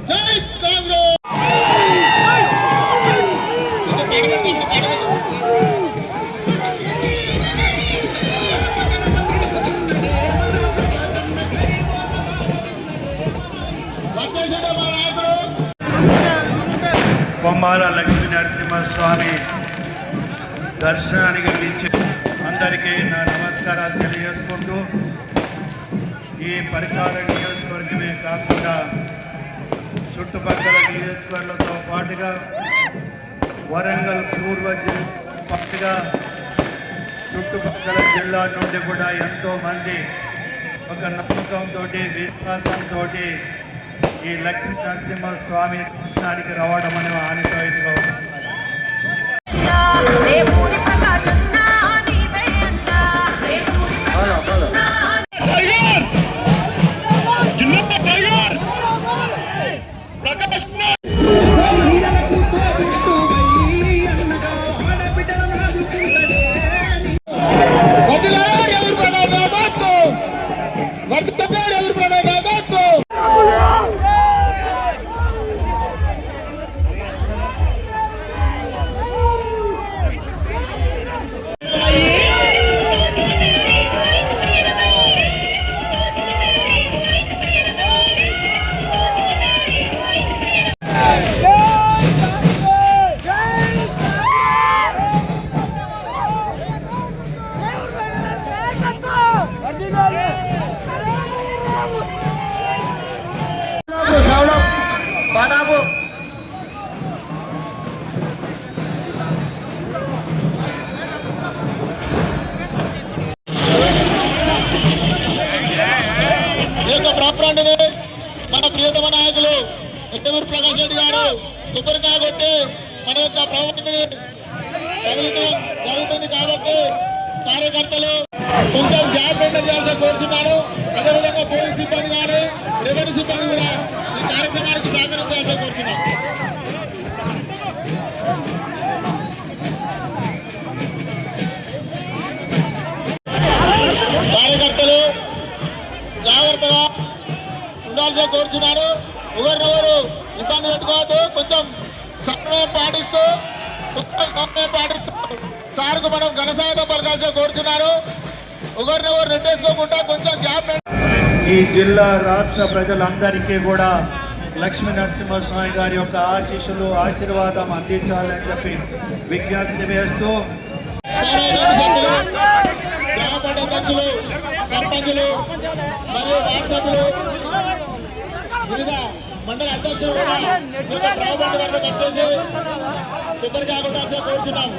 జై కాంగ్రెస్. కొమ్మాల లక్ష్మీ నరసింహస్వామి దర్శనానికి పిలిచి అందరికీ నా నమస్కారాలు తెలియజేసుకుంటూ ఈ పరికార నియోజకవర్గమే కాకుండా చుట్టుపక్కల నియోజకవర్గాలతో పాటుగా వరంగల్ పూర్వ పాటుగా చుట్టుపక్కల జిల్లా నుండి కూడా ఎంతోమంది ఒక నమ్మకంతో విశ్వాసంతో ఈ లక్ష్మీ నరసింహస్వామి దర్శనానికి రావడం అనే ఆనితోగా ఉంటుంది. మన ప్రియతమ నాయకులు ఎట్టమూరి ప్రకాష్ రెడ్డి గారు కొబ్బరికాయ కొట్టి మన యొక్క ప్రభుత్వాన్ని కదిలించడం జరుగుతుంది. కాబట్టి కార్యకర్తలు కొంచెం గ్యాప్ మెయింటైన్ చేయాల్సి కోరుచున్నారు. అదేవిధంగా పోలీస్ సిబ్బంది కానీ రెవెన్యూ సిబ్బంది కూడా ఈ కార్యక్రమానికి సహకరించాల్సి కోరుచున్నారు. కార్యకర్తలు జాగ్రత్తగా ఉండాల్సి కోరుచున్నారు. ఎవరినెవరు ఇబ్బంది పెట్టుకోవద్దు. కొంచెం సమయం పాటిస్తూ సార్కు మనం ఘనసాయం పలకాల్సి కోరుచున్నారు. ఒకరినెవరు నెట్టేసుకోకుండా కొంచెం గ్యాప్. ఈ జిల్లా రాష్ట్ర ప్రజలందరికీ కూడా లక్ష్మీ నరసింహస్వామి గారి యొక్క ఆశీస్సులు ఆశీర్వాదం అందించాలని చెప్పి విజ్ఞప్తి వేస్తూ గ్రామ పంచాయతీ అధ్యక్షులు, సర్పంచులు మరియు వార్డు సభ్యులు, వివిధ మండల అధ్యక్షులు కూడా ప్రభుత్వం వద్దకు వచ్చేసి కొబ్బరి కాకుండా కోరుచున్నాము.